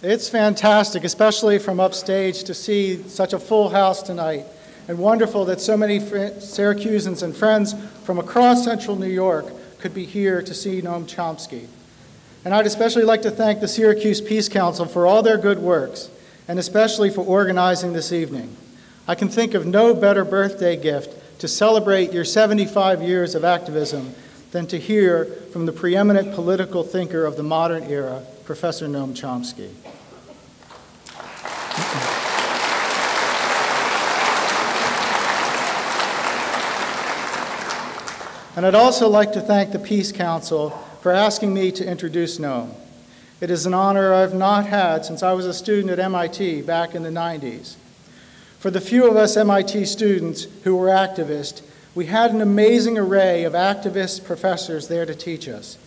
It's fantastic, especially from upstage, to see such a full house tonight. And wonderful that so many Syracusans and friends from across central New York could be here to see Noam Chomsky. And I'd especially like to thank the Syracuse Peace Council for all their good works, and especially for organizing this evening. I can think of no better birthday gift to celebrate your 75 years of activism than to hear from the preeminent political thinker of the modern era, Professor Noam Chomsky. And I'd also like to thank the Peace Council for asking me to introduce Noam. It is an honor I've not had since I was a student at MIT back in the 90s. For the few of us MIT students who were activists, we had an amazing array of activist professors there to teach us.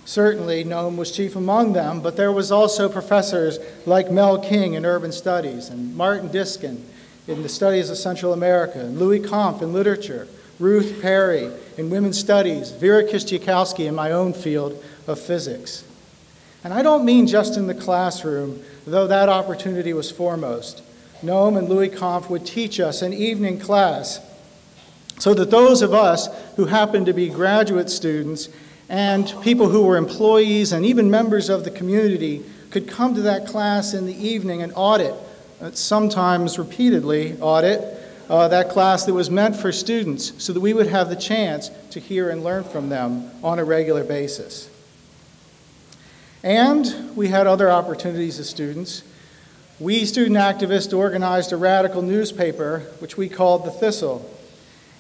Certainly, Noam was chief among them, but there was also professors like Mel King in urban studies, and Martin Diskin in the studies of Central America, and Louis Kampf in literature, Ruth Perry in women's studies, Vera Kistiakowsky in my own field of physics. And I don't mean just in the classroom, though that opportunity was foremost. Noam and Louis Kampf would teach us an evening class so that those of us who happened to be graduate students and people who were employees and even members of the community could come to that class in the evening and audit, sometimes repeatedly audit, that class that was meant for students so that we would have the chance to hear and learn from them on a regular basis. And we had other opportunities as students. We student activists organized a radical newspaper, which we called The Thistle.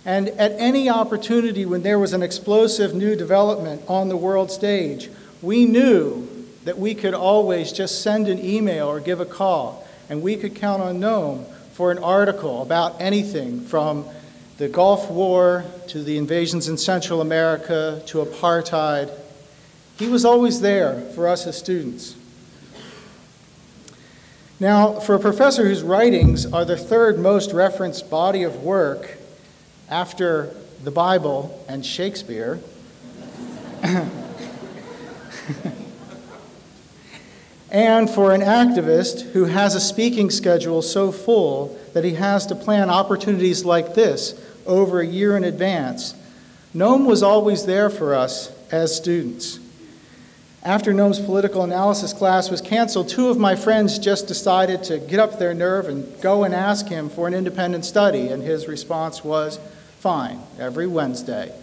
And at any opportunity when there was an explosive new development on the world stage, we knew that we could always just send an email or give a call, and we could count on Noam for an article about anything from the Gulf War to the invasions in Central America to apartheid. He was always there for us as students. Now, for a professor whose writings are the third most referenced body of work after the Bible and Shakespeare, and for an activist who has a speaking schedule so full that he has to plan opportunities like this over a year in advance, Noam was always there for us as students. After Noam's political analysis class was canceled, two of my friends just decided to get up their nerve and go and ask him for an independent study, and his response was, fine, every Wednesday.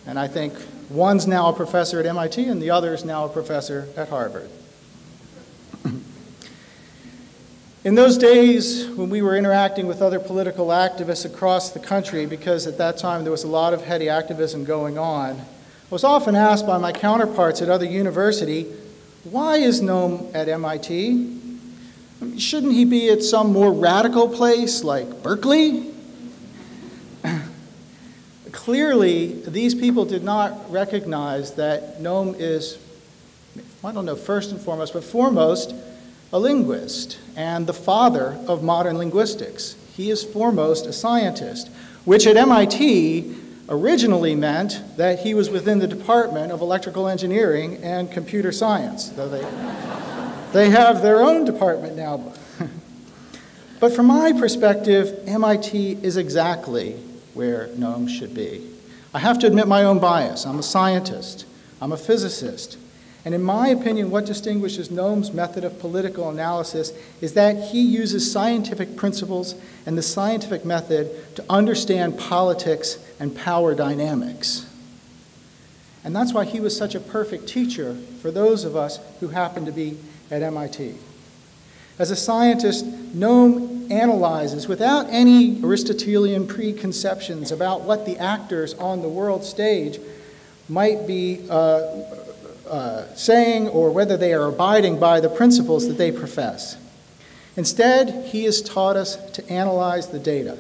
And I think one's now a professor at MIT and the other is now a professor at Harvard. In those days when we were interacting with other political activists across the country, because at that time there was a lot of heady activism going on, I was often asked by my counterparts at other universities, why is Noam at MIT? Shouldn't he be at some more radical place like Berkeley? Clearly, these people did not recognize that Noam is, I don't know, first and foremost, but foremost, a linguist and the father of modern linguistics. He is foremost a scientist, which at MIT originally meant that he was within the Department of Electrical Engineering and Computer Science, though they have their own department now. But from my perspective, MIT is exactly where Noam should be. I have to admit my own bias. I'm a scientist. I'm a physicist. And in my opinion, what distinguishes Noam's method of political analysis is that he uses scientific principles and the scientific method to understand politics and power dynamics. And that's why he was such a perfect teacher for those of us who happen to be at MIT. As a scientist, Noam analyzes without any Aristotelian preconceptions about what the actors on the world stage might be saying or whether they are abiding by the principles that they profess. Instead, he has taught us to analyze the data,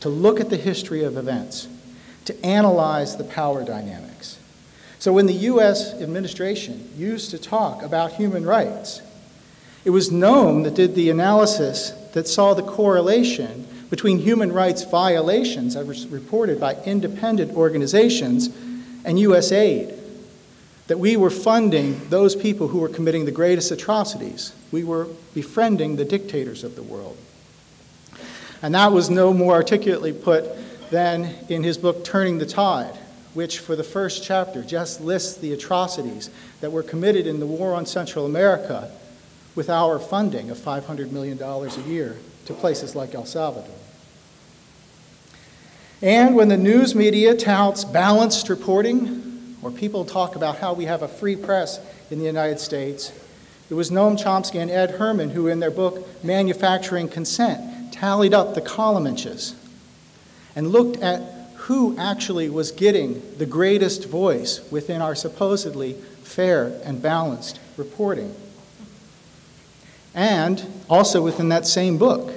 to look at the history of events, to analyze the power dynamics. So when the U.S. administration used to talk about human rights, it was Noam that did the analysis that saw the correlation between human rights violations as reported by independent organizations and U.S. aid. that we were funding those people who were committing the greatest atrocities. We were befriending the dictators of the world. And that was no more articulately put than in his book, Turning the Tide, which for the first chapter just lists the atrocities that were committed in the war on Central America with our funding of $500 million a year to places like El Salvador. And when the news media touts balanced reporting, or people talk about how we have a free press in the United States, it was Noam Chomsky and Ed Herman who, in their book, Manufacturing Consent, tallied up the column inches and looked at who actually was getting the greatest voice within our supposedly fair and balanced reporting. And also within that same book,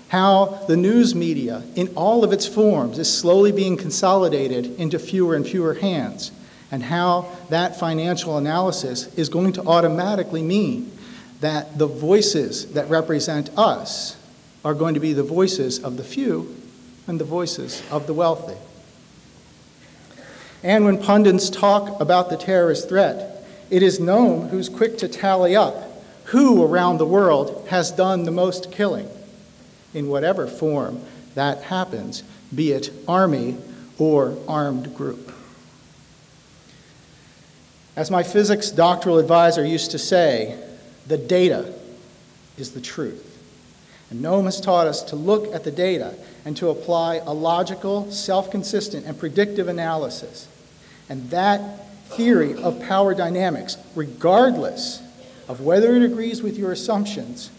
how the news media, in all of its forms, is slowly being consolidated into fewer and fewer hands, and how that financial analysis is going to automatically mean that the voices that represent us are going to be the voices of the few and the voices of the wealthy. And when pundits talk about the terrorist threat, it is Noam who's quick to tally up who around the world has done the most killing, in whatever form that happens, be it army or armed group. As my physics doctoral advisor used to say, the data is the truth. And Noam has taught us to look at the data and to apply a logical, self-consistent, and predictive analysis. And that theory of power dynamics, regardless of whether it agrees with your assumptions,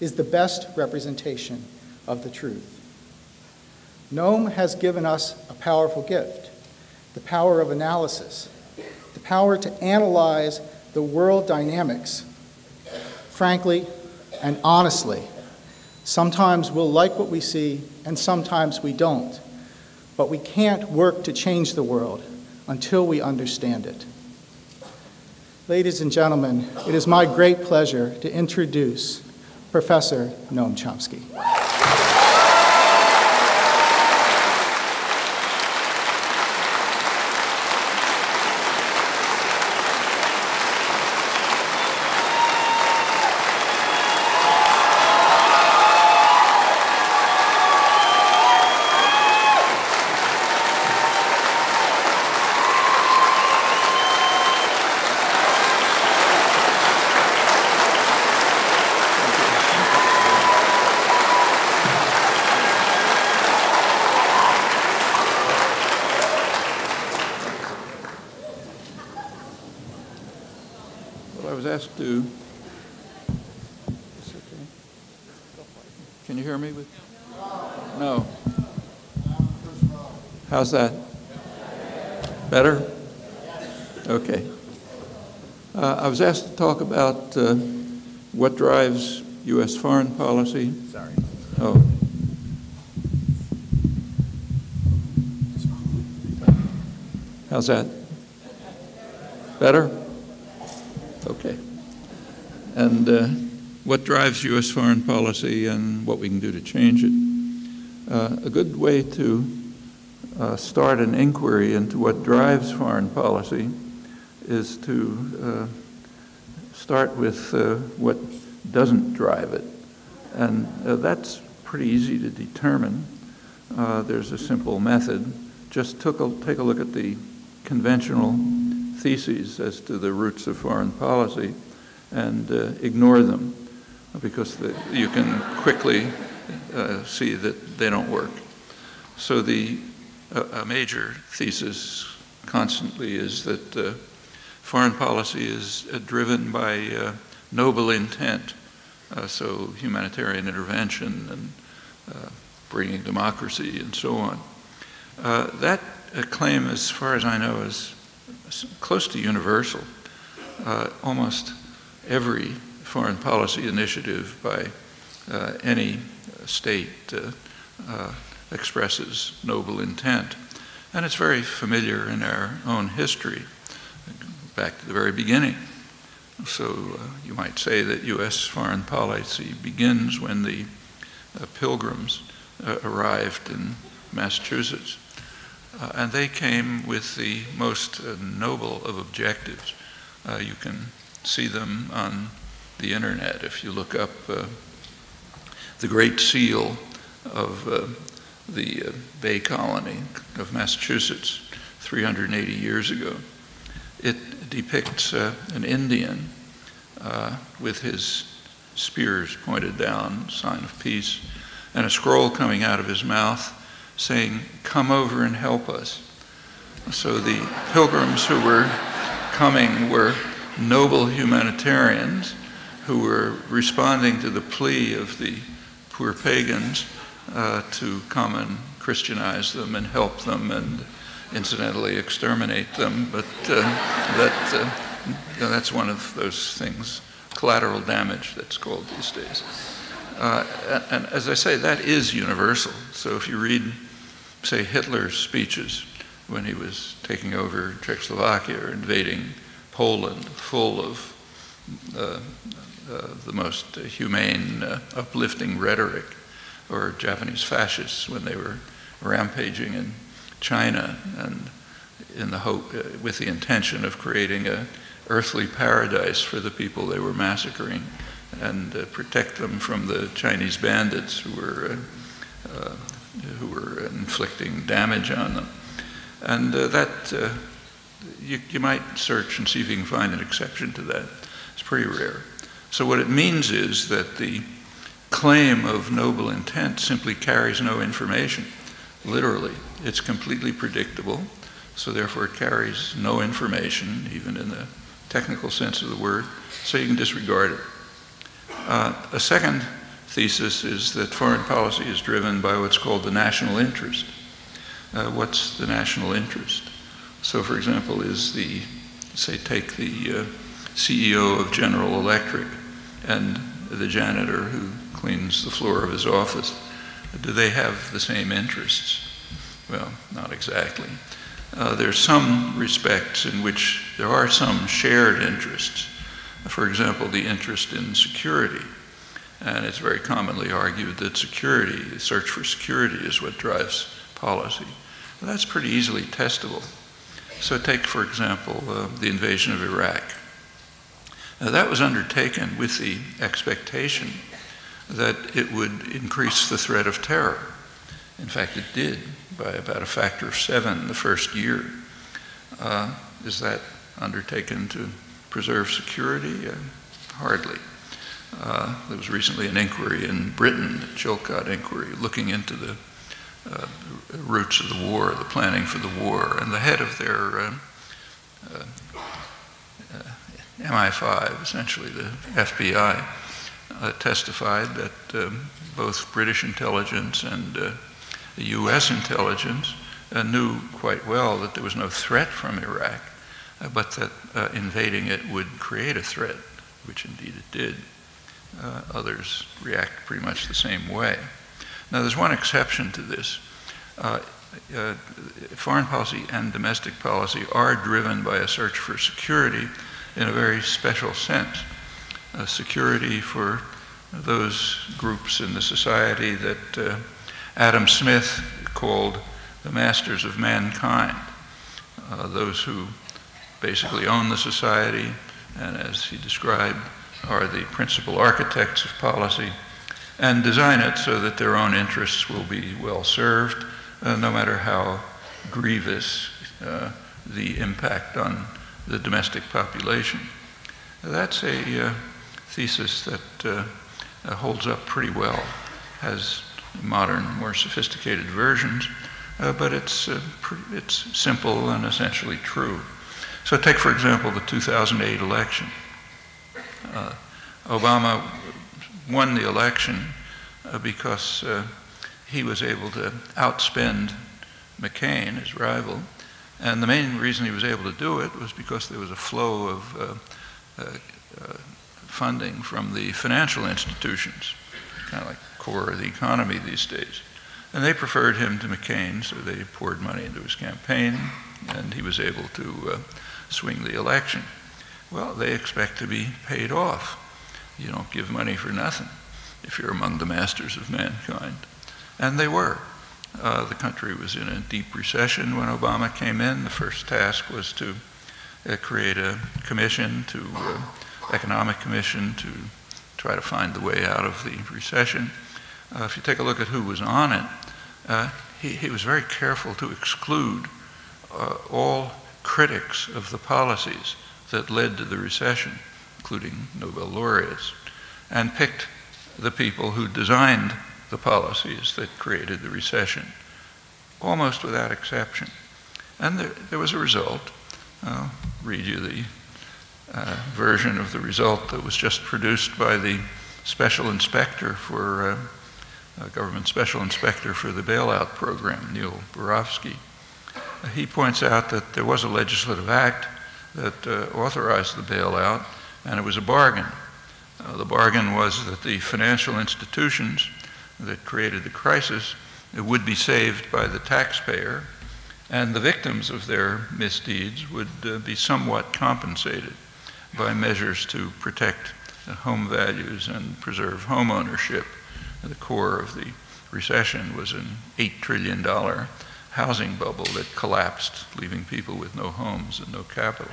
is the best representation of the truth. Noam has given us a powerful gift, the power of analysis, the power to analyze the world dynamics, frankly and honestly. Sometimes we'll like what we see, and sometimes we don't. But we can't work to change the world until we understand it. Ladies and gentlemen, it is my great pleasure to introduce Professor Noam Chomsky. To can you hear me? No. How's that? Better? Okay. I was asked to talk about what drives U.S. foreign policy. Sorry. Oh. How's that? Better? Okay. And what drives U.S. foreign policy and what we can do to change it. A good way to start an inquiry into what drives foreign policy is to start with what doesn't drive it. And that's pretty easy to determine. There's a simple method. Just take a look at the conventional theses as to the roots of foreign policy and ignore them, because you can quickly see that they don't work. So a major thesis constantly is that foreign policy is driven by noble intent, so humanitarian intervention and bringing democracy and so on. That claim, as far as I know, is close to universal. Almost every foreign policy initiative by any state expresses noble intent. And it's very familiar in our own history, back to the very beginning. So you might say that U.S. foreign policy begins when the Pilgrims arrived in Massachusetts. And they came with the most noble of objectives. You can see them on the internet if you look up the Great Seal of the Bay Colony of Massachusetts 380 years ago. It depicts an Indian with his spears pointed down, sign of peace, and a scroll coming out of his mouth saying, "Come over and help us." So the pilgrims who were coming were noble humanitarians who were responding to the plea of the poor pagans to come and Christianize them and help them and incidentally exterminate them. But that's one of those things, collateral damage, that's called these days. And as I say, that is universal. So if you read, say, Hitler's speeches when he was taking over Czechoslovakia or invading Poland, full of the most humane, uplifting rhetoric, or Japanese fascists when they were rampaging in China and in the hope, with the intention of creating an earthly paradise for the people they were massacring and protect them from the Chinese bandits who were inflicting damage on them. And you might search and see if you can find an exception to that. It's pretty rare. So what it means is that the claim of noble intent simply carries no information. Literally, it's completely predictable, so therefore it carries no information, even in the technical sense of the word, so you can disregard it. A second thesis is that foreign policy is driven by what's called the national interest. What's the national interest? So, for example, take the CEO of General Electric and the janitor who cleans the floor of his office. Do they have the same interests? Well, not exactly. There are some respects in which there are some shared interests. For example, the interest in security. And it's very commonly argued that security, the search for security, is what drives policy. Well, that's pretty easily testable. So take, for example, the invasion of Iraq. Now, that was undertaken with the expectation that it would increase the threat of terror. In fact, it did by about a factor of 7 the first year. Is that undertaken to preserve security? Hardly. There was recently an inquiry in Britain, the Chilcot inquiry, looking into the roots of the war, the planning for the war, and the head of their MI5, essentially the FBI, testified that both British intelligence and the U.S. intelligence knew quite well that there was no threat from Iraq, but that invading it would create a threat, which indeed it did. Others react pretty much the same way. Now, there's one exception to this. Foreign policy and domestic policy are driven by a search for security in a very special sense. Security for those groups in the society that Adam Smith called the masters of mankind, those who basically own the society and, as he described, are the principal architects of policy and design it so that their own interests will be well served, no matter how grievous the impact on the domestic population. That's a thesis that holds up pretty well, has modern, more sophisticated versions, but it's simple and essentially true. So take, for example, the 2008 election. Obama won the election because he was able to outspend McCain, his rival, and the main reason he was able to do it was because there was a flow of funding from the financial institutions, kind of like core of the economy these days. And they preferred him to McCain, so they poured money into his campaign, and he was able to swing the election. Well, they expect to be paid off. You don't give money for nothing if you're among the masters of mankind. And they were. The country was in a deep recession when Obama came in. The first task was to create a commission economic commission to try to find the way out of the recession. If you take a look at who was on it, he was very careful to exclude all critics of the policies that led to the recession, including Nobel laureates, and picked the people who designed the policies that created the recession, almost without exception. And there was a result. I'll read you the version of the result that was just produced by the special inspector for government special inspector for the bailout program, Neil Borofsky. He points out that there was a legislative act that authorized the bailout, and it was a bargain. The bargain was that the financial institutions that created the crisis would be saved by the taxpayer, and the victims of their misdeeds would be somewhat compensated by measures to protect home values and preserve home ownership. The core of the recession was an $8 trillion housing bubble that collapsed, leaving people with no homes and no capital.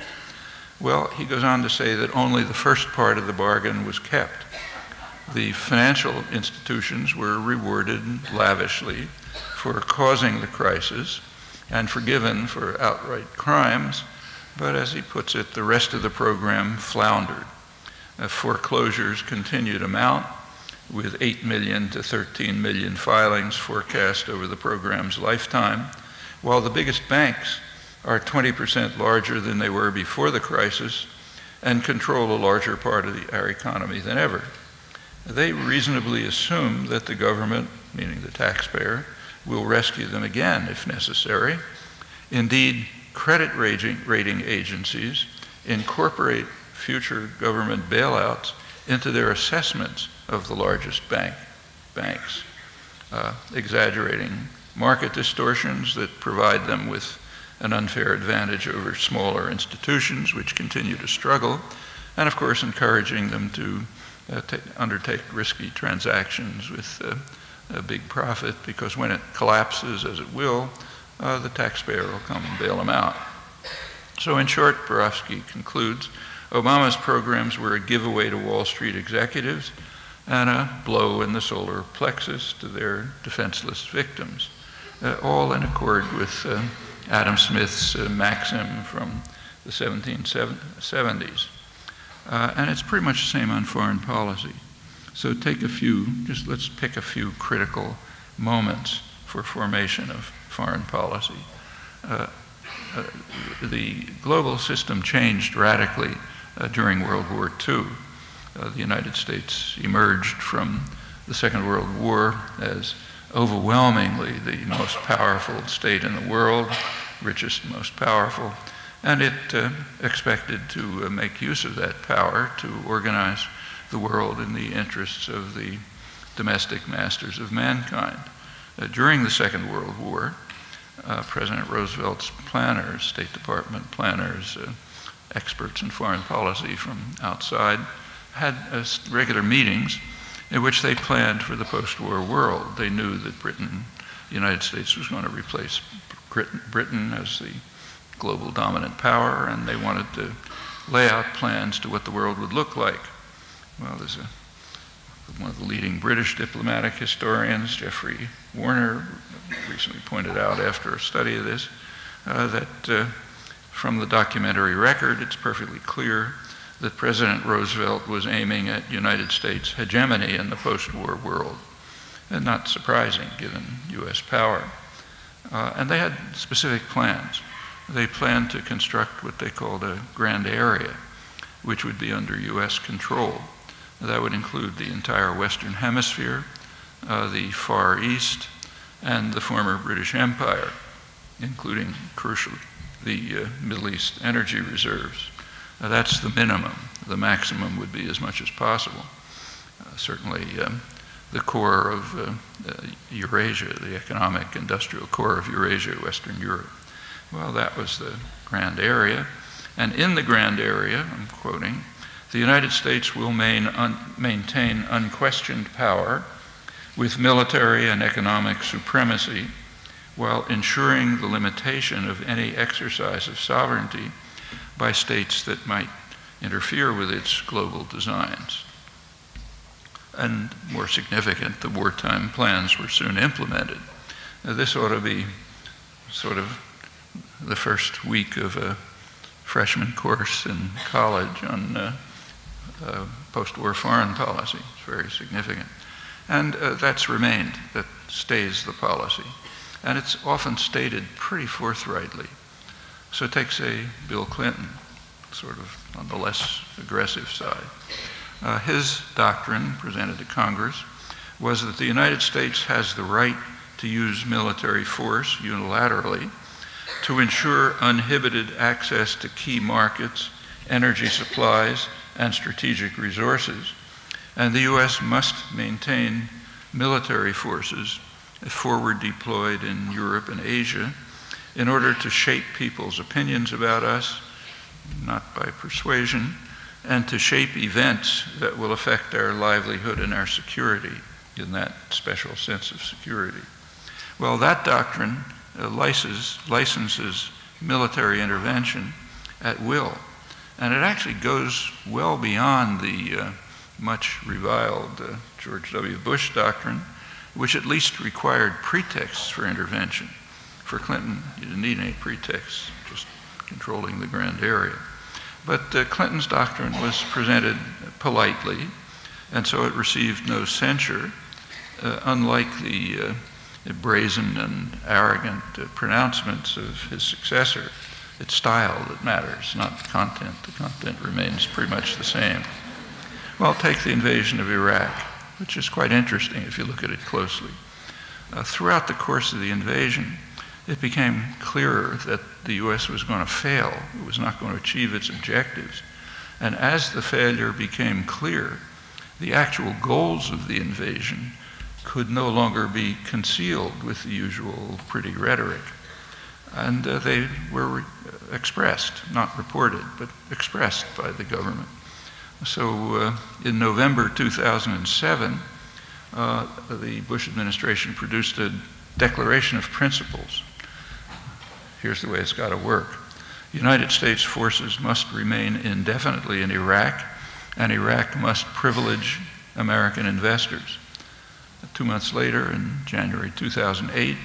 Well, he goes on to say that only the first part of the bargain was kept. The financial institutions were rewarded lavishly for causing the crisis and forgiven for outright crimes, but as he puts it, the rest of the program floundered. Foreclosures continued to mount, with 8 million to 13 million filings forecast over the program's lifetime, while the biggest banks are 20% larger than they were before the crisis and control a larger part of our economy than ever. They reasonably assume that the government, meaning the taxpayer, will rescue them again if necessary. Indeed, credit rating agencies incorporate future government bailouts into their assessments of the largest banks, exaggerating market distortions that provide them with an unfair advantage over smaller institutions which continue to struggle, and of course encouraging them to undertake risky transactions with a big profit, because when it collapses, as it will, the taxpayer will come and bail them out. So in short, Borofsky concludes, Obama's programs were a giveaway to Wall Street executives and a blow in the solar plexus to their defenseless victims, all in accord with Adam Smith's maxim from the 1770s. And it's pretty much the same on foreign policy. So let's pick a few critical moments for formation of foreign policy. The global system changed radically during World War II. The United States emerged from the Second World War as overwhelmingly the most powerful state in the world, richest, most powerful, and it expected to make use of that power to organize the world in the interests of the domestic masters of mankind. During the Second World War, President Roosevelt's planners, State Department planners, experts in foreign policy from outside, had regular meetings in which they planned for the post-war world. They knew that the United States was going to replace Britain as the global dominant power, and they wanted to lay out plans to what the world would look like. Well, there's one of the leading British diplomatic historians, Geoffrey Warner, recently pointed out after a study of this, that from the documentary record, it's perfectly clear that President Roosevelt was aiming at United States hegemony in the post-war world, and not surprising given US power. And they had specific plans. They planned to construct what they called a grand area, which would be under US control. That would include the entire Western Hemisphere, the Far East, and the former British Empire, including, crucially, the Middle East energy reserves. That's the minimum. The maximum would be as much as possible. Certainly, the core of Eurasia, the economic industrial core of Eurasia, Western Europe. Well, that was the grand area. And in the grand area, I'm quoting, the United States will maintain unquestioned power with military and economic supremacy, while ensuring the limitation of any exercise of sovereignty by states that might interfere with its global designs. And more significant, the wartime plans were soon implemented. Now, this ought to be sort of the first week of a freshman course in college on post-war foreign policy. It's very significant. And that's remained, that stays the policy. And it's often stated pretty forthrightly. So take, say, Bill Clinton, sort of on the less aggressive side. His doctrine, presented to Congress, was that the United States has the right to use military force unilaterally to ensure uninhibited access to key markets, energy supplies, and strategic resources. And the U.S. must maintain military forces forward deployed in Europe and Asia in order to shape people's opinions about us, not by persuasion, and to shape events that will affect our livelihood and our security in that special sense of security. Well, that doctrine licenses military intervention at will, and it actually goes well beyond the much reviled George W. Bush doctrine, which at least required pretexts for intervention. For Clinton, you didn't need any pretexts, just controlling the grand area. But Clinton's doctrine was presented politely, and so it received no censure, unlike the brazen and arrogant pronouncements of his successor. It's style that matters, not content. The content remains pretty much the same. Well, take the invasion of Iraq, which is quite interesting if you look at it closely. Throughout the course of the invasion, it became clearer that the U.S. was going to fail. It was not going to achieve its objectives. And as the failure became clear, the actual goals of the invasion could no longer be concealed with the usual pretty rhetoric. And they were expressed, not reported, but expressed by the government. So in November 2007, the Bush administration produced a declaration of principles. Here's the way it's got to work. United States forces must remain indefinitely in Iraq, and Iraq must privilege American investors. 2 months later, in January 2008,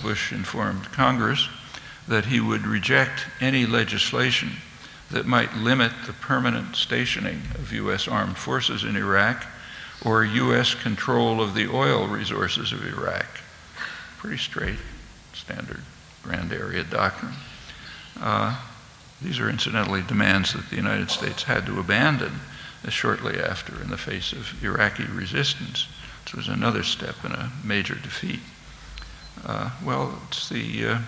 Bush informed Congress that he would reject any legislation that might limit the permanent stationing of U.S. armed forces in Iraq or U.S. control of the oil resources of Iraq. Pretty straight, standard grand area doctrine. These are incidentally demands that the United States had to abandon shortly after in the face of Iraqi resistance, which was another step in a major defeat. Well, it's the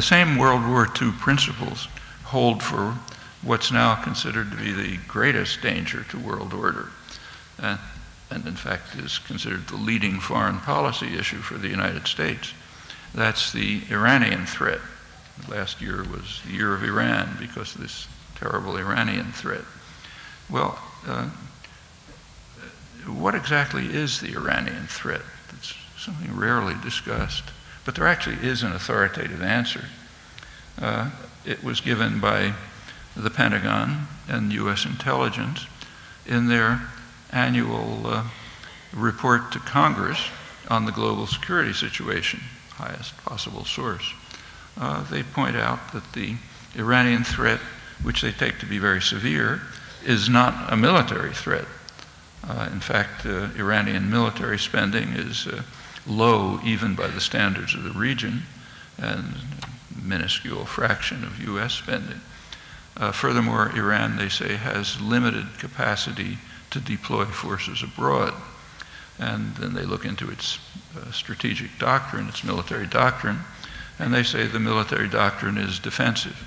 same World War II principles hold for what's now considered to be the greatest danger to world order, and in fact is considered the leading foreign policy issue for the United States. That's the Iranian threat. Last year was the year of Iran because of this terrible Iranian threat. Well, what exactly is the Iranian threat? It's something rarely discussed, but there actually is an authoritative answer. It was given by the Pentagon and U.S. intelligence in their annual report to Congress on the global security situation, highest possible source. They point out that the Iranian threat, which they take to be very severe, is not a military threat. In fact, Iranian military spending is low even by the standards of the region, and a minuscule fraction of U.S. spending. Furthermore, Iran, they say, has limited capacity to deploy forces abroad. And then they look into its strategic doctrine, its military doctrine, and they say the military doctrine is defensive.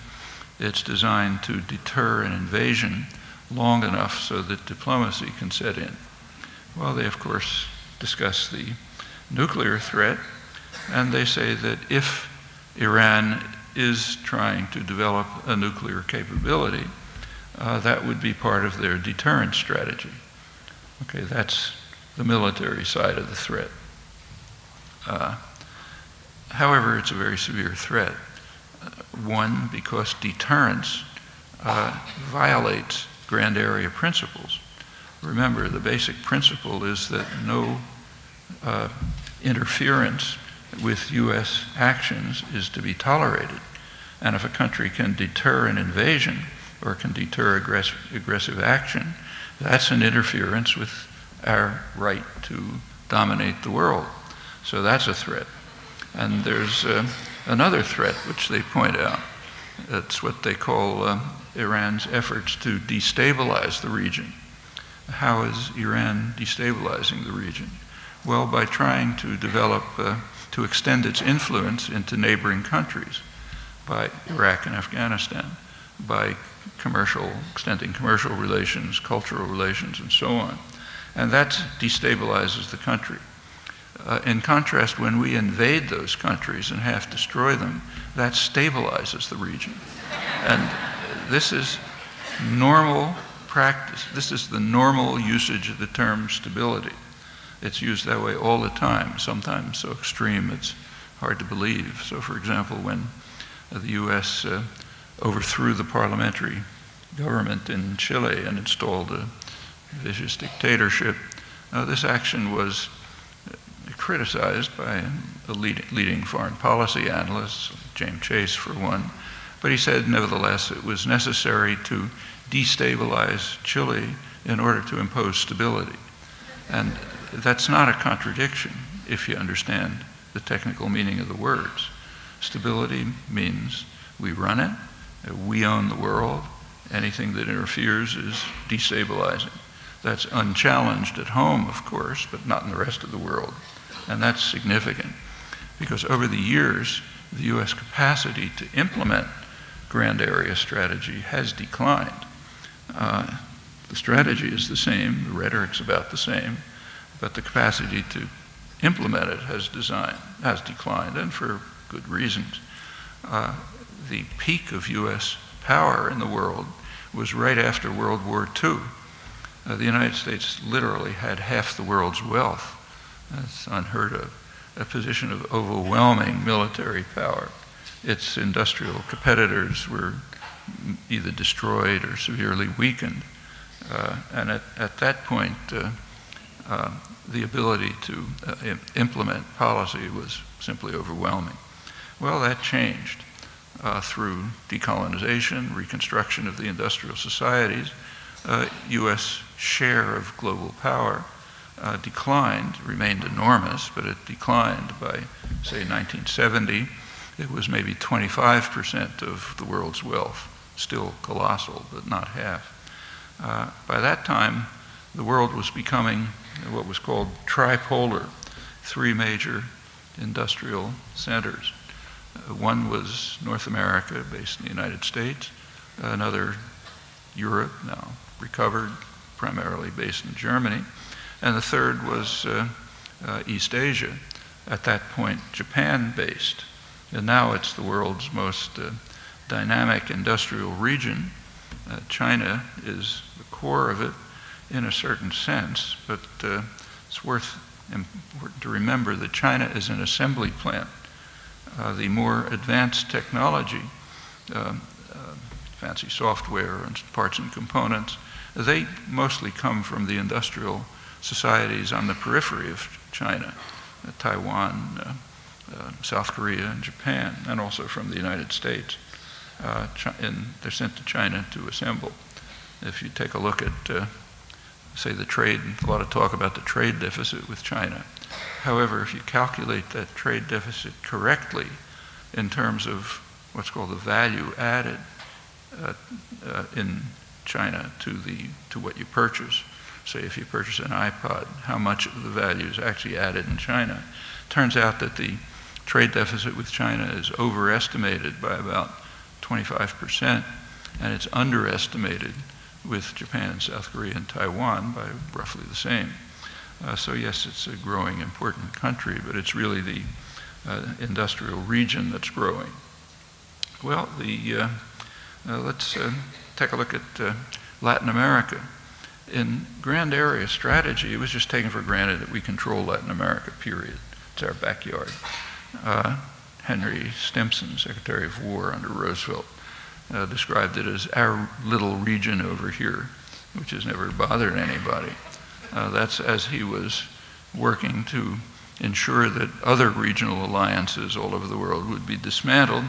It's designed to deter an invasion long enough so that diplomacy can set in. Well, they, of course, discuss the nuclear threat, and they say that if Iran is trying to develop a nuclear capability, that would be part of their deterrence strategy. Okay, that's the military side of the threat. However, it's a very severe threat. One, because deterrence violates grand area principles. Remember, the basic principle is that no interference with U.S. actions is to be tolerated. And if a country can deter an invasion or can deter aggressive action, that's an interference with our right to dominate the world. So that's a threat. And there's another threat which they point out. It's what they call Iran's efforts to destabilize the region. How is Iran destabilizing the region? Well, by trying to develop, to extend its influence into neighboring countries, by Iraq and Afghanistan, by extending commercial relations, cultural relations, and so on. And that destabilizes the country. In contrast, when we invade those countries and half destroy them, that stabilizes the region. And this is normal practice. This is the normal usage of the term stability. It's used that way all the time, sometimes so extreme it's hard to believe. So, for example, when the U.S. Overthrew the parliamentary government in Chile and installed a vicious dictatorship, this action was criticized by a leading foreign policy analyst, James Chase for one, but he said nevertheless it was necessary to destabilize Chile in order to impose stability. And that's not a contradiction if you understand the technical meaning of the words. Stability means we run it, we own the world, anything that interferes is destabilizing. That's unchallenged at home, of course, but not in the rest of the world. And that's significant because over the years, the U.S. capacity to implement grand area strategy has declined. The strategy is the same, the rhetoric's about the same, but the capacity to implement it has declined, and for good reasons. The peak of U.S. power in the world was right after World War II. The United States literally had half the world's wealth. That's unheard of. A position of overwhelming military power. Its industrial competitors were either destroyed or severely weakened. And at that point, the ability to implement policy was simply overwhelming. Well, that changed through decolonization, reconstruction of the industrial societies. U.S. share of global power declined, remained enormous, but it declined by, say, 1970. It was maybe 25% of the world's wealth, still colossal, but not half. By that time, the world was becoming what was called tripolar, three major industrial centers. One was North America, based in the United States, another Europe, now recovered, primarily based in Germany, and the third was East Asia, at that point Japan-based. And now it's the world's most dynamic industrial region. China is the core of it in a certain sense, but it's important to remember that China is an assembly plant. The more advanced technology, fancy software and parts and components, they mostly come from the industrial societies on the periphery of China, Taiwan, South Korea, and Japan, and also from the United States. And they're sent to China to assemble. If you take a look at, say, the trade, a lot of talk about the trade deficit with China. However, if you calculate that trade deficit correctly in terms of what's called the value added in China to what you purchase, say if you purchase an iPod, how much of the value is actually added in China. Turns out that the trade deficit with China is overestimated by about 25%, and it's underestimated with Japan, South Korea, and Taiwan by roughly the same. So yes, it's a growing, important country, but it's really the industrial region that's growing. Well, let's take a look at Latin America. In grand area strategy, it was just taken for granted that we control Latin America, period. It's our backyard. Henry Stimson, Secretary of War under Roosevelt, described it as our little region over here, which has never bothered anybody. That's as he was working to ensure that other regional alliances all over the world would be dismantled,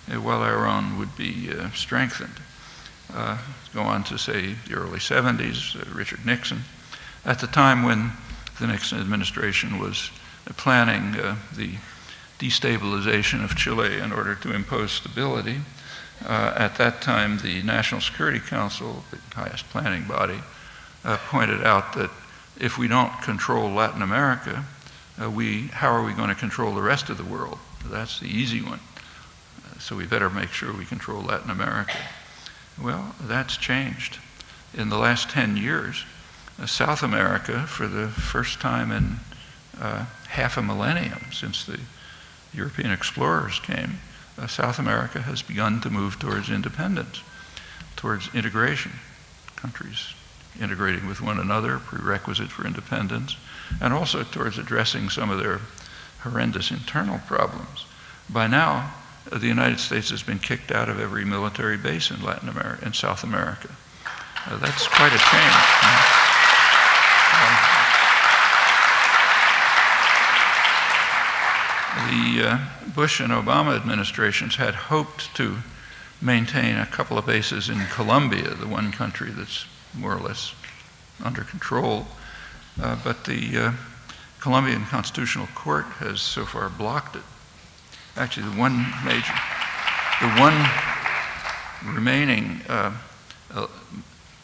while our own would be strengthened. Go on to say the early 70s, Richard Nixon. At the time when the Nixon administration was planning the destabilization of Chile in order to impose stability, at that time the National Security Council, the highest planning body, pointed out that if we don't control Latin America, how are we going to control the rest of the world? That's the easy one. So we better make sure we control Latin America. Well, that's changed. In the last 10 years, South America, for the first time in half a millennium since the European explorers came, South America has begun to move towards independence, towards integration. Countries integrating with one another, prerequisite for independence, and also towards addressing some of their horrendous internal problems. By now, the United States has been kicked out of every military base in Latin America and South America. That's quite a change. The Bush and Obama administrations had hoped to maintain a couple of bases in Colombia, the one country that's more or less under control, but the Colombian Constitutional Court has so far blocked it. Actually, the one remaining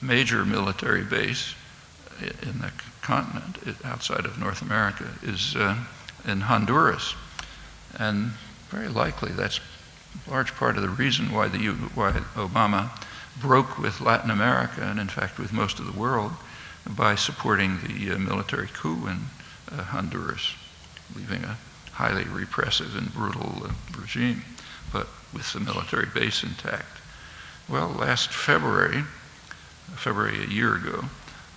major military base in the continent outside of North America is in Honduras. And very likely that's a large part of the reason why Obama broke with Latin America, and in fact with most of the world, by supporting the military coup in Honduras, leaving a highly repressive and brutal regime, but with the military base intact. Well, last February a year ago,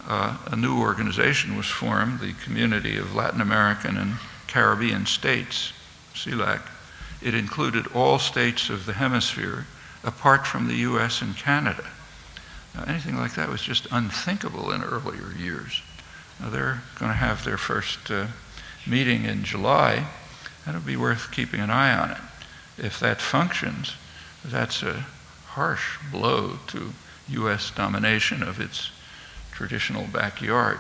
a new organization was formed, the Community of Latin American and Caribbean States, CELAC. It included all states of the hemisphere apart from the US and Canada. Now, anything like that was just unthinkable in earlier years. Now, they're going to have their first meeting in July, and it'll be worth keeping an eye on it. If that functions, that's a harsh blow to US domination of its traditional backyard.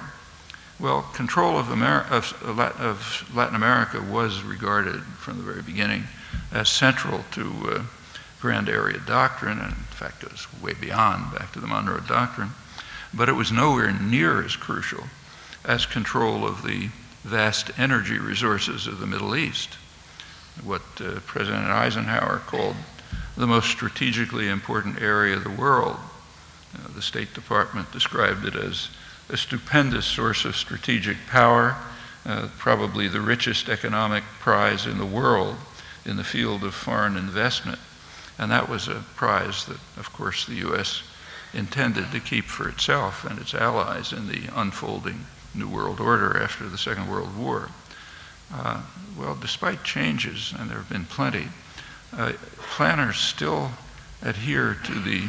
Well, control of Latin America was regarded from the very beginning as central to Grand Area Doctrine, and in fact goes way beyond, back to the Monroe Doctrine, but it was nowhere near as crucial as control of the vast energy resources of the Middle East, what President Eisenhower called the most strategically important area of the world. The State Department described it as a stupendous source of strategic power, probably the richest economic prize in the world in the field of foreign investment. And that was a prize that, of course, the US intended to keep for itself and its allies in the unfolding New World Order after the Second World War. Well, despite changes, and there have been plenty, planners still adhere to the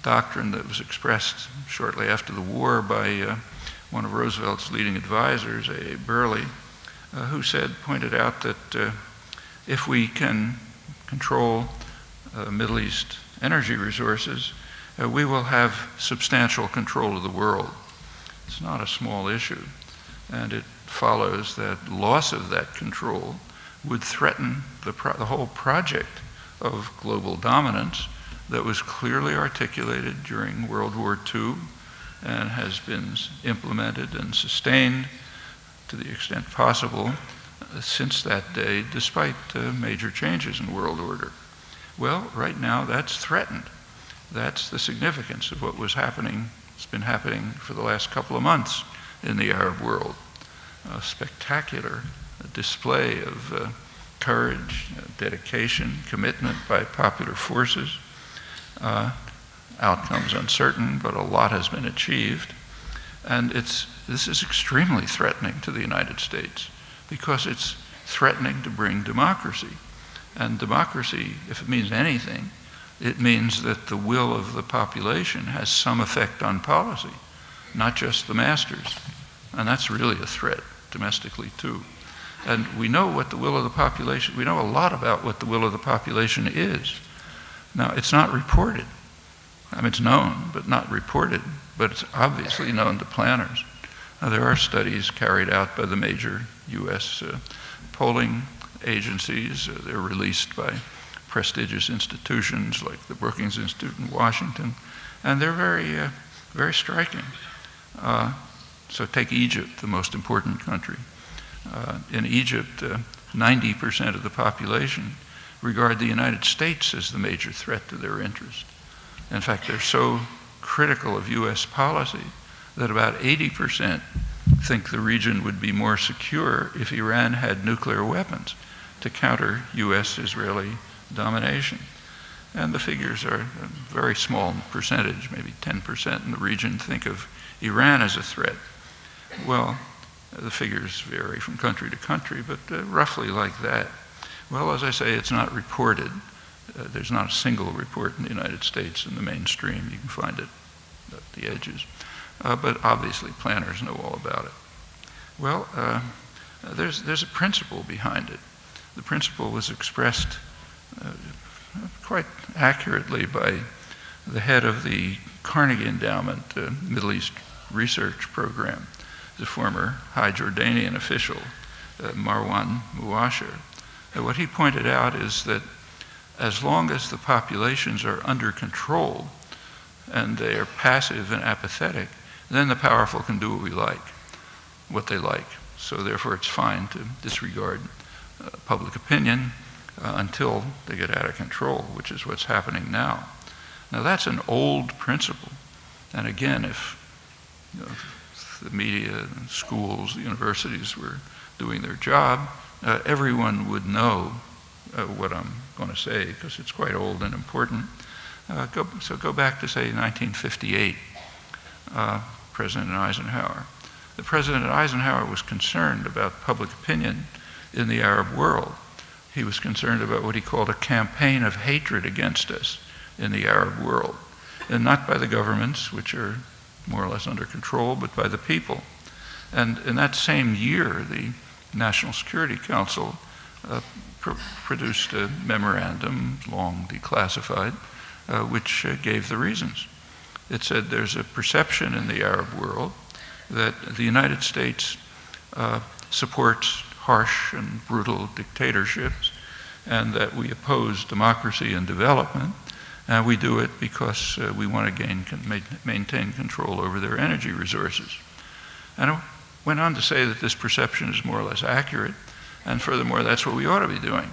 doctrine that was expressed shortly after the war by one of Roosevelt's leading advisors, A. Burley, who pointed out that if we can control Middle East energy resources, we will have substantial control of the world. It's not a small issue, and it follows that loss of that control would threaten the whole project of global dominance that was clearly articulated during World War II and has been implemented and sustained to the extent possible since that day, despite major changes in world order. Well, right now that's threatened. That's the significance of what was happening. It's been happening for the last couple of months in the Arab world. A spectacular display of courage, dedication, commitment by popular forces. Outcomes uncertain, but a lot has been achieved. And this is extremely threatening to the United States because it's threatening to bring democracy. And democracy, if it means anything, It means that the will of the population has some effect on policy, not just the masters. And that's really a threat domestically too. And we know what the will of the population, we know a lot about what the will of the population is. Now, it's not reported. I mean, it's known, but not reported, but it's obviously known to planners. Now, there are studies carried out by the major US polling agencies. They're released by prestigious institutions like the Brookings Institute in Washington, and they're very striking. So take Egypt, the most important country. In Egypt, 90% of the population regard the United States as the major threat to their interest. In fact, they're so critical of US policy that about 80% think the region would be more secure if Iran had nuclear weapons to counter US-Israeli domination. And the figures are a very small percentage, maybe 10% in the region think of Iran as a threat. Well, the figures vary from country to country, but roughly like that. Well, as I say, it's not reported. There's not a single report in the United States in the mainstream. You can find it at the edges. But obviously, planners know all about it. Well, there's a principle behind it. The principle was expressed quite accurately by the head of the Carnegie Endowment Middle East Research Program, the former High Jordanian official, Marwan Muasher. What he pointed out is that as long as the populations are under control and they are passive and apathetic, then the powerful can do what they like. So therefore it's fine to disregard public opinion until they get out of control, which is what's happening now. Now that's an old principle. And again, if the media, schools, universities were doing their job, everyone would know what I'm going to say because it's quite old and important. So go back to, say, 1958, President Eisenhower. The President Eisenhower was concerned about public opinion in the Arab world. He was concerned about what he called a campaign of hatred against us in the Arab world, and not by the governments, which are more or less under control, but by the people. And in that same year, the National Security Council produced a memorandum, long declassified, which gave the reasons. It said there's a perception in the Arab world that the United States supports harsh and brutal dictatorships, and that we oppose democracy and development, and we do it because we want to maintain control over their energy resources. And it went on to say that this perception is more or less accurate, and furthermore, that's what we ought to be doing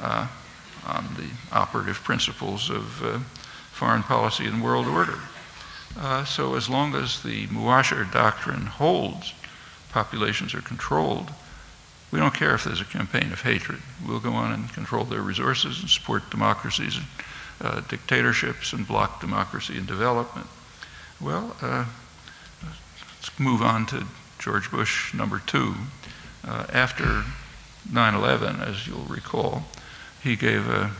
on the operative principles of foreign policy and world order. So as long as the Muasher doctrine holds, populations are controlled, we don't care if there's a campaign of hatred. We'll go on and control their resources and support democracies and dictatorships and block democracy and development. Well, let's move on to George Bush #2. After 9/11, as you'll recall, he gave a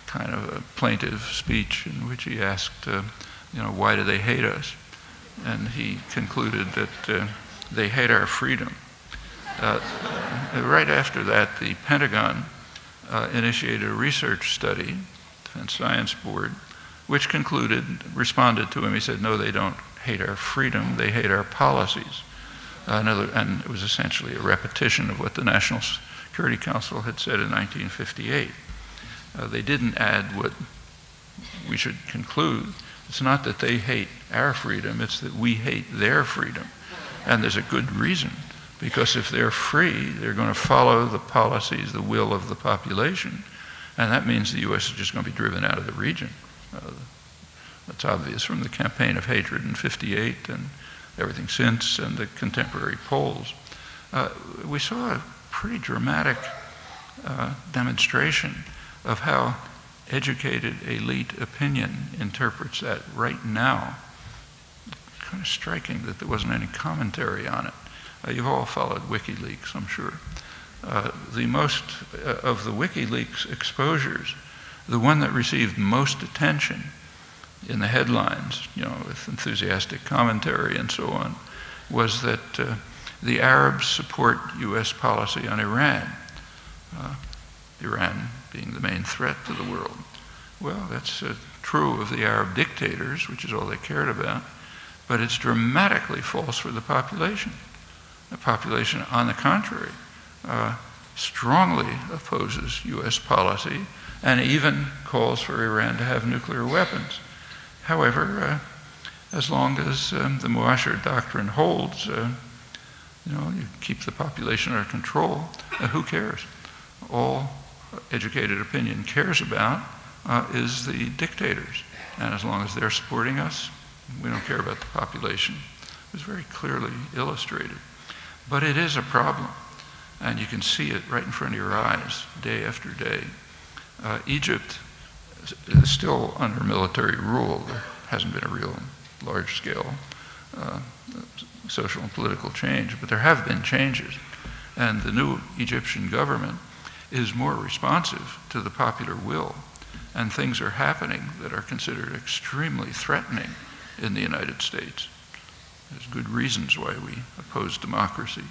kind of a plaintive speech in which he asked, why do they hate us? And he concluded that they hate our freedom. Right after that, the Pentagon initiated a research study, Defense Science Board, which responded to him. He said, no, they don't hate our freedom, they hate our policies. And it was essentially a repetition of what the National Security Council had said in 1958. They didn't add what we should conclude. It's not that they hate our freedom, it's that we hate their freedom. And there's a good reason, because if they're free, they're going to follow the policies, the will of the population, and that means the U.S. is just going to be driven out of the region. That's obvious from the campaign of hatred in '58 and everything since, and the contemporary polls. We saw a pretty dramatic demonstration of how educated elite opinion interprets that right now. Kind of striking that there wasn't any commentary on it. You've all followed WikiLeaks, I'm sure. The most of the WikiLeaks exposures The one that received most attention in the headlines, with enthusiastic commentary and so on, was that the Arabs support U.S. policy on Iran, Iran being the main threat to the world. Well, that's true of the Arab dictators, which is all they cared about, but it's dramatically false for the population. The population, on the contrary, strongly opposes U.S. policy and even calls for Iran to have nuclear weapons. However, as long as the Muasher doctrine holds, you keep the population under control, who cares? All educated opinion cares about is the dictators. And as long as they're supporting us, we don't care about the population. It was very clearly illustrated. But it is a problem, and you can see it right in front of your eyes, day after day. Egypt is still under military rule. There hasn't been a real large-scale social and political change, but there have been changes. And the new Egyptian government is more responsive to the popular will, and things are happening that are considered extremely threatening in the United States. There's good reasons why we oppose democracy.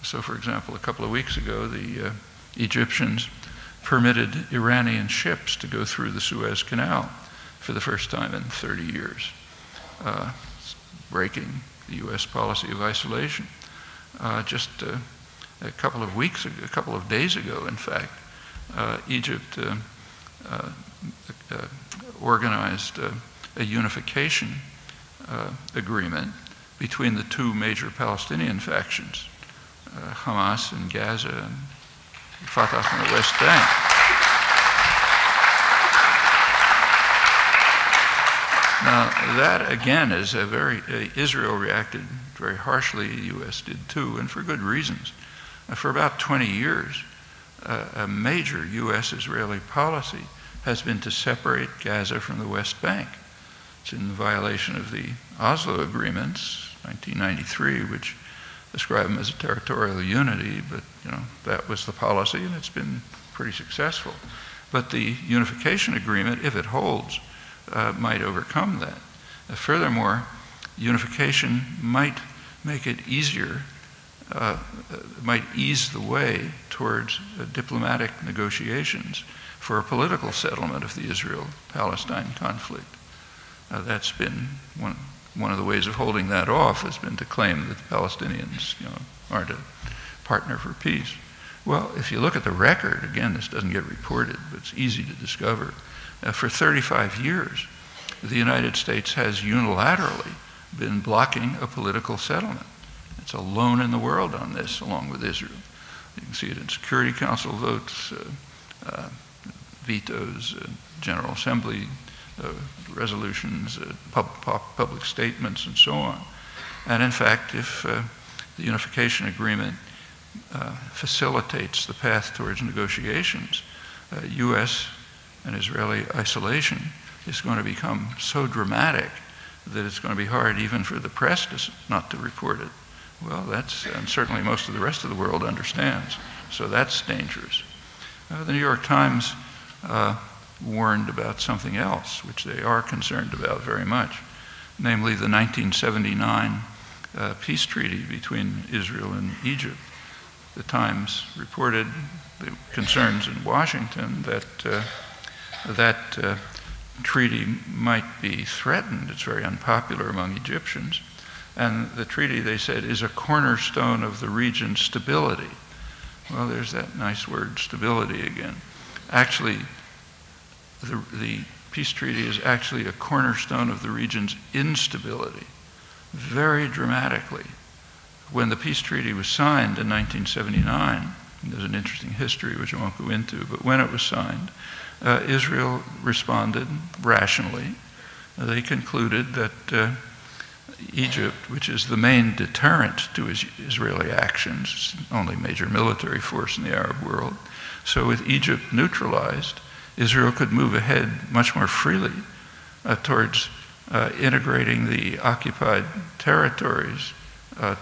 So, for example, a couple of weeks ago, the Egyptians permitted Iranian ships to go through the Suez Canal for the first time in 30 years, breaking the U.S. policy of isolation. Just a couple of weeks ago, a couple of days ago, in fact, Egypt organized a unification agreement between the two major Palestinian factions, Hamas in Gaza and Fatah in the West Bank. Now, that again is Israel reacted very harshly, the U.S. did too, and for good reasons. For about 20 years, a major U.S.-Israeli policy has been to separate Gaza from the West Bank. It's in violation of the Oslo agreements, 1993, which describe them as a territorial unity, but that was the policy, and it's been pretty successful. But the unification agreement, if it holds, might overcome that. Furthermore, unification might make it easier, might ease the way towards diplomatic negotiations for a political settlement of the Israel-Palestine conflict. That's been one of the ways of holding that off has been to claim that the Palestinians aren't a partner for peace. Well, if you look at the record, again, this doesn't get reported, but it's easy to discover. For 35 years, the United States has unilaterally been blocking a political settlement. It's alone in the world on this, along with Israel. You can see it in Security Council votes, vetoes, General Assembly resolutions, public statements, and so on. And in fact, if the unification agreement facilitates the path towards negotiations, U.S. and Israeli isolation is going to become so dramatic that it's going to be hard even for the press not to report it. Well, and certainly most of the rest of the world understands, so that's dangerous. The New York Times warned about something else, which they are concerned about very much, namely the 1979 peace treaty between Israel and Egypt. The Times reported the concerns in Washington that that treaty might be threatened. It's very unpopular among Egyptians. And the treaty, they said, is a cornerstone of the region's stability. Well, there's that nice word, stability, again. Actually, the peace treaty is actually a cornerstone of the region's instability, very dramatically. When the peace treaty was signed in 1979, there's an interesting history which I won't go into, but when it was signed, Israel responded rationally. They concluded that Egypt, which is the main deterrent to Israeli actions, only major military force in the Arab world, so with Egypt neutralized, Israel could move ahead much more freely towards integrating the occupied territories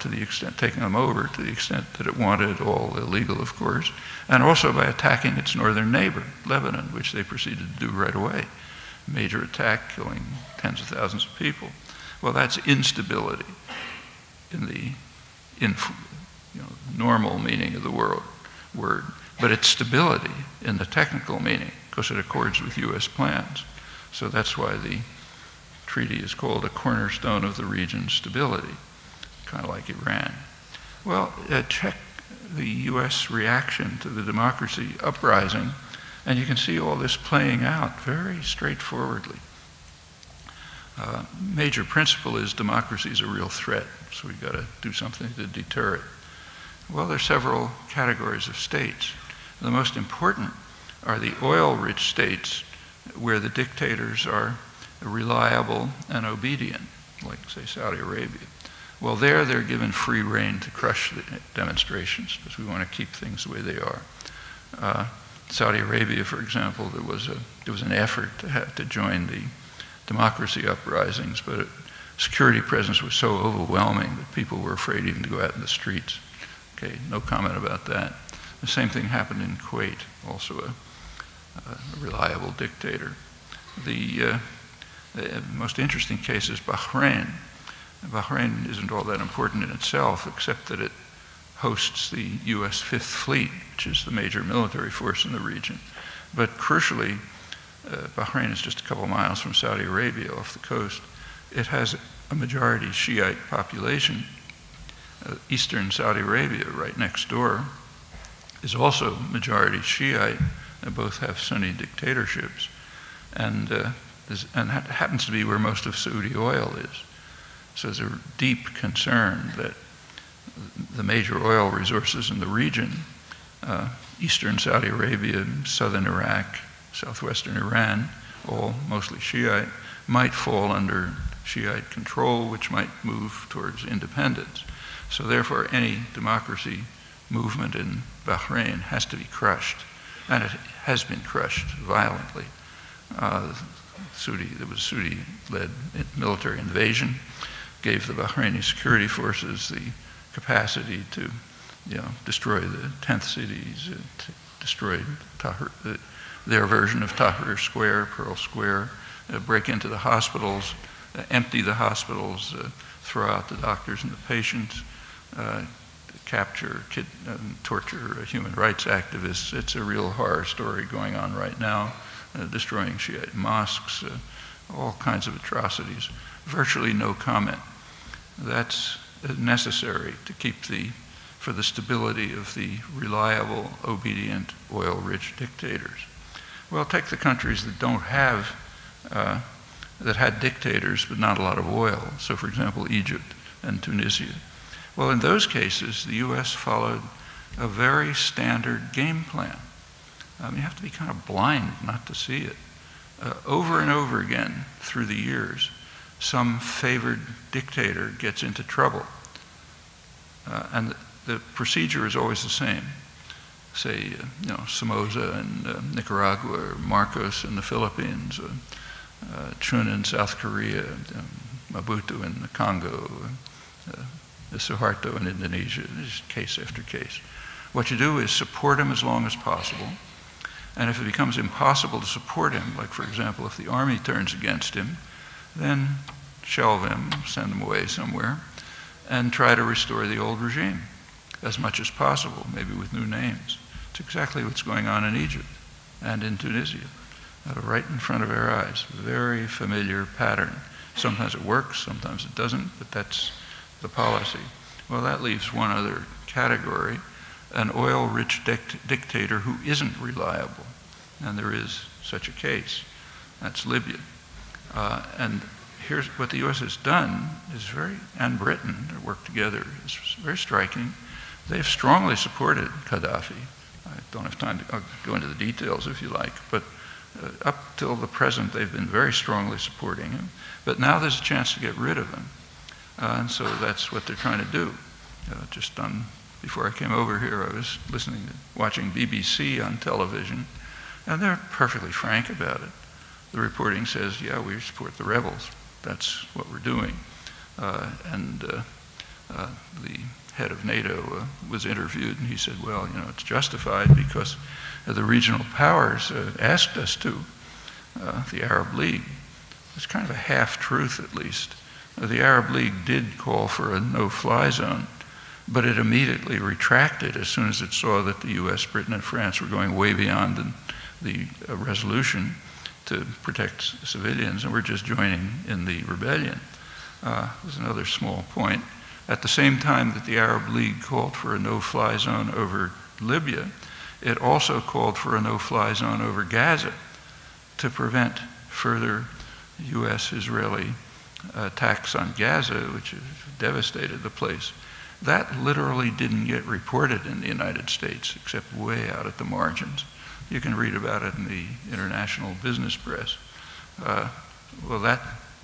to the extent, taking them over to the extent that it wanted, all illegal, of course, and also by attacking its northern neighbor, Lebanon, which they proceeded to do right away. Major attack, killing tens of thousands of people. Well, that's instability in the normal meaning of the word, but it's stability in the technical meaning because it accords with U.S. plans. So that's why the treaty is called a cornerstone of the region's stability, kind of like Iran. Well, check the U.S. reaction to the democracy uprising, and you can see all this playing out very straightforwardly. Major principle is democracy is a real threat, so we've got to do something to deter it. Well, there are several categories of states. The most important are the oil-rich states where the dictators are reliable and obedient, like, say, Saudi Arabia. Well, there they're given free rein to crush the demonstrations because we want to keep things the way they are. Saudi Arabia, for example, there was an effort to join the democracy uprisings, but security presence was so overwhelming that people were afraid even to go out in the streets. Okay, no comment about that. The same thing happened in Kuwait, also a reliable dictator. The most interesting case is Bahrain. Bahrain isn't all that important in itself, except that it hosts the U.S. Fifth Fleet, which is the major military force in the region. But crucially, Bahrain is just a couple miles from Saudi Arabia off the coast. It has a majority Shiite population. Eastern Saudi Arabia, right next door, is also majority Shiite. They both have Sunni dictatorships. And that happens to be where most of Saudi oil is. So there's a deep concern that the major oil resources in the region, eastern Saudi Arabia, southern Iraq, southwestern Iran, all mostly Shiite, might fall under Shiite control, which might move towards independence. So therefore, any democracy movement in Bahrain has to be crushed, and it has been crushed violently. There was a Saudi-led military invasion, gave the Bahraini security forces the capacity to, destroy the 10th cities, destroy their version of Tahrir Square, Pearl Square, break into the hospitals, empty the hospitals, throw out the doctors and the patients, capture, torture human rights activists. It's a real horror story going on right now, destroying Shiite mosques, all kinds of atrocities. Virtually no comment. That's necessary to keep for the stability of the reliable, obedient, oil-rich dictators. Well, take the countries that don't have, that had dictators but not a lot of oil. So, for example, Egypt and Tunisia. Well, in those cases, the U.S. followed a very standard game plan. You have to be kind of blind not to see it. Over and over again through the years, some favored dictator gets into trouble. And the procedure is always the same. Say, Somoza in Nicaragua, or Marcos in the Philippines, Chun in South Korea, Mobutu in the Congo, Suharto in Indonesia, just case after case. What you do is support him as long as possible. And if it becomes impossible to support him, like, for example, if the army turns against him, then shelve him, send him away somewhere, and try to restore the old regime as much as possible, maybe with new names. It's exactly what's going on in Egypt and in Tunisia, right in front of our eyes. Very familiar pattern. Sometimes it works, sometimes it doesn't, but that's the policy. Well, that leaves one other category, an oil-rich dictator who isn't reliable. And there is such a case. That's Libya. And here's what the U.S. has done is and Britain, they worked together, is very striking. They've strongly supported Gaddafi. I don't have time to go into the details if you like, but up till the present, they've been very strongly supporting him. But now there's a chance to get rid of him. And so that's what they're trying to do. Before I came over here, I was watching BBC on television, and they're perfectly frank about it. The reporting says, yeah, we support the rebels. That's what we're doing. the head of NATO was interviewed, and he said, well, you know, it's justified because the regional powers asked us to, the Arab League. It's kind of a half-truth, at least. The Arab League did call for a no-fly zone, but it immediately retracted as soon as it saw that the US, Britain, and France were going way beyond the resolution to protect civilians, and we're just joining in the rebellion. There's another small point. At the same time that the Arab League called for a no-fly zone over Libya, it also called for a no-fly zone over Gaza to prevent further US-Israeli attacks on Gaza, which has devastated the place. That literally didn't get reported in the United States, except way out at the margins. You can read about it in the international business press. Well,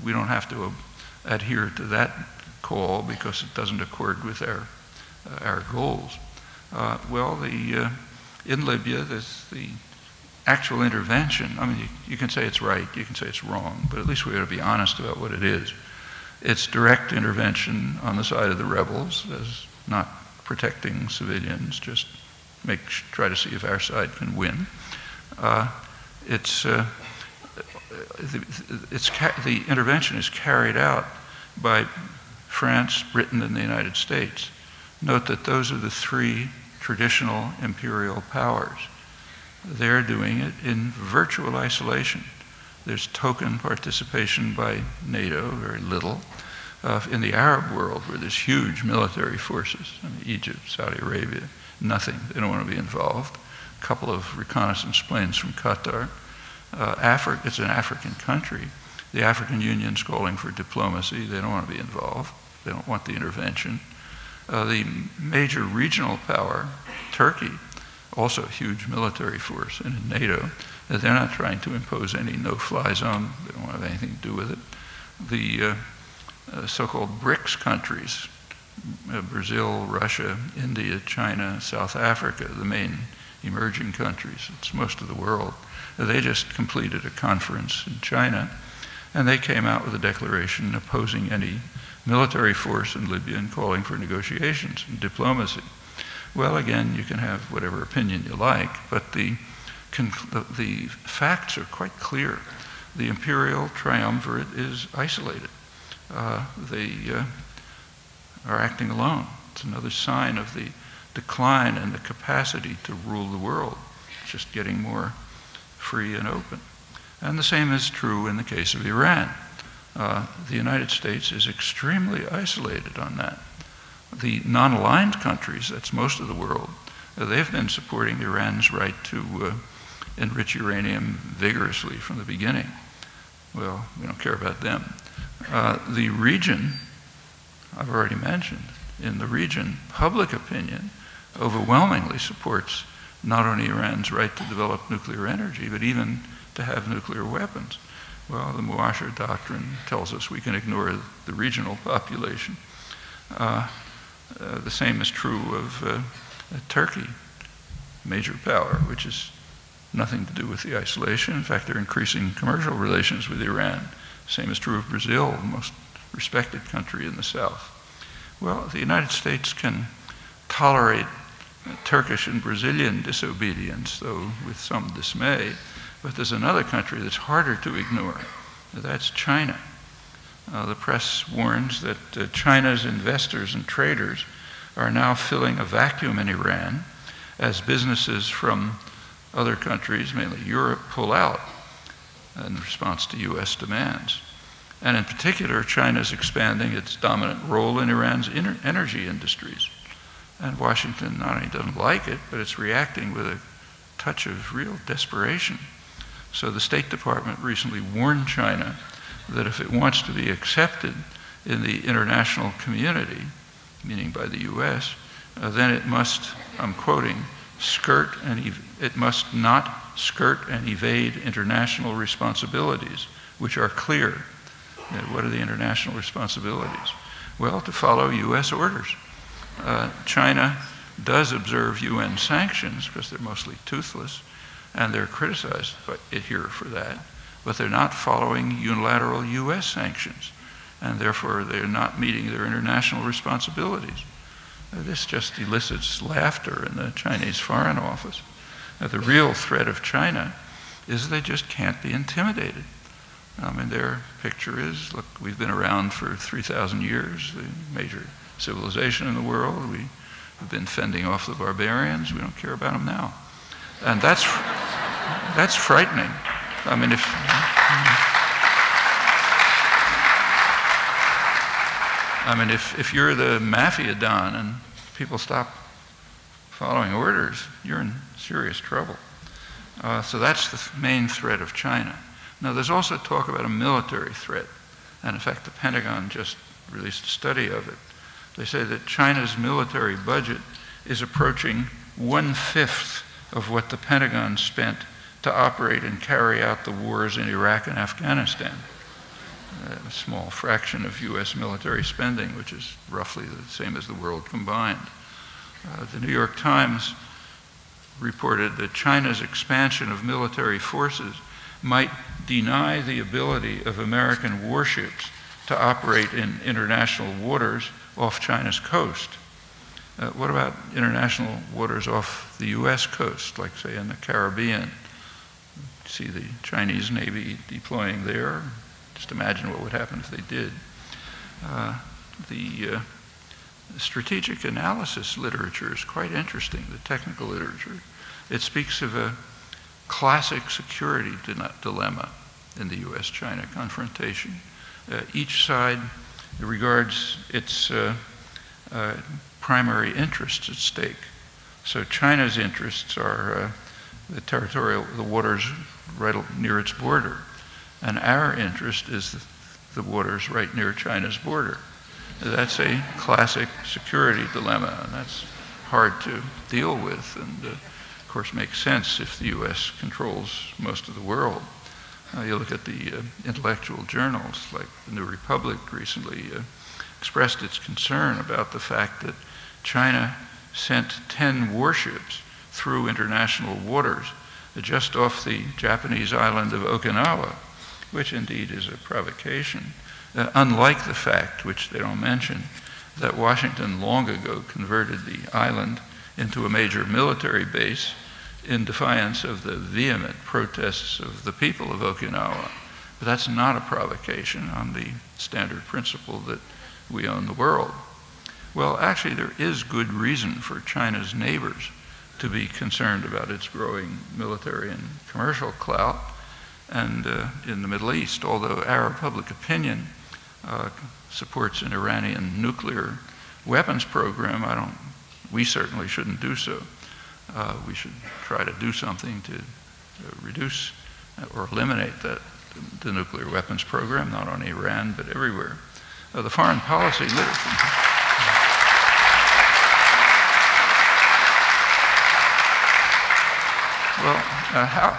we don't have to adhere to that call because it doesn't accord with our goals. In Libya, the actual intervention, I mean, you can say it's right, you can say it's wrong, but at least we ought to be honest about what it is. It's direct intervention on the side of the rebels, as not protecting civilians, just try to see if our side can win. The intervention is carried out by France, Britain, and the United States. Note that those are the three traditional imperial powers. They're doing it in virtual isolation. There's token participation by NATO, very little. In the Arab world, where there's huge military forces, I mean, Egypt, Saudi Arabia, nothing. They don't want to be involved. A couple of reconnaissance planes from Qatar. It's an African country. The African Union's calling for diplomacy. They don't want to be involved. They don't want the intervention. The major regional power, Turkey, also a huge military force, and in NATO, they're not trying to impose any no-fly zone. They don't want to have anything to do with it. The so-called BRICS countries, Brazil, Russia, India, China, South Africa, the main emerging countries, it's most of the world. They just completed a conference in China, and they came out with a declaration opposing any military force in Libya and calling for negotiations and diplomacy. Well, again, you can have whatever opinion you like, but the facts are quite clear. The imperial triumvirate is isolated. They are acting alone. It's another sign of the decline in the capacity to rule the world. It's just getting more free and open. And the same is true in the case of Iran. The United States is extremely isolated on that. The non-aligned countries, that's most of the world, they've been supporting Iran's right to enrich uranium vigorously from the beginning. Well, we don't care about them. The region, I've already mentioned, in the region, public opinion overwhelmingly supports not only Iran's right to develop nuclear energy, but even to have nuclear weapons. Well, the Muasher doctrine tells us we can ignore the regional population. The same is true of Turkey, major power, which has nothing to do with the isolation. In fact, they're increasing commercial relations with Iran. Same is true of Brazil, the most respected country in the south. Well, the United States can tolerate Turkish and Brazilian disobedience, though with some dismay, but there's another country that's harder to ignore. That's China. The press warns that China's investors and traders are now filling a vacuum in Iran as businesses from other countries, mainly Europe, pull out in response to US demands. And in particular, China's expanding its dominant role in Iran's energy industries. And Washington not only doesn't like it, but it's reacting with a touch of real desperation. So the State Department recently warned China that if it wants to be accepted in the international community, meaning by the US, then it must, I'm quoting, it must not skirt and evade international responsibilities, which are clear. What are the international responsibilities? Well, to follow US orders. China does observe UN sanctions because they're mostly toothless, and they're criticized here for that, but they're not following unilateral US sanctions. and therefore they're not meeting their international responsibilities. This just elicits laughter in the Chinese Foreign Office. The real threat of China is they just can't be intimidated. I mean, their picture is, look, we've been around for 3,000 years, the major civilization in the world. We have been fending off the barbarians. We don't care about them now. And that's frightening. I mean, if you're the mafia don and people stop following orders, you're in serious trouble. So that's the main threat of China. Now, there's also talk about a military threat. And in fact, the Pentagon just released a study of it. They say that China's military budget is approaching 1/5 of what the Pentagon spent to operate and carry out the wars in Iraq and Afghanistan. A small fraction of US military spending, which is roughly the same as the world combined. The New York Times reported that China's expansion of military forces might deny the ability of American warships to operate in international waters off China's coast. What about international waters off the US coast, like say in the Caribbean? See the Chinese Navy deploying there. Just imagine what would happen if they did. The strategic analysis literature is quite interesting, the technical literature. It speaks of a classic security dilemma in the US-China confrontation. Each side regards its primary interests at stake. So China's interests are the waters right near its border. And our interest is the waters right near China's border. That's a classic security dilemma, and that's hard to deal with, and of course makes sense if the US controls most of the world. You look at the intellectual journals, like the New Republic recently expressed its concern about the fact that China sent 10 warships through international waters just off the Japanese island of Okinawa, which indeed is a provocation, unlike the fact, which they don't mention, that Washington long ago converted the island into a major military base in defiance of the vehement protests of the people of Okinawa. But that's not a provocation on the standard principle that we own the world. Well, actually, there is good reason for China's neighbors to be concerned about its growing military and commercial clout. And in the Middle East, although Arab public opinion supports an Iranian nuclear weapons program, we certainly shouldn't do so. We should try to do something to reduce or eliminate the nuclear weapons program, not only Iran, but everywhere. The foreign policy literature. Well, how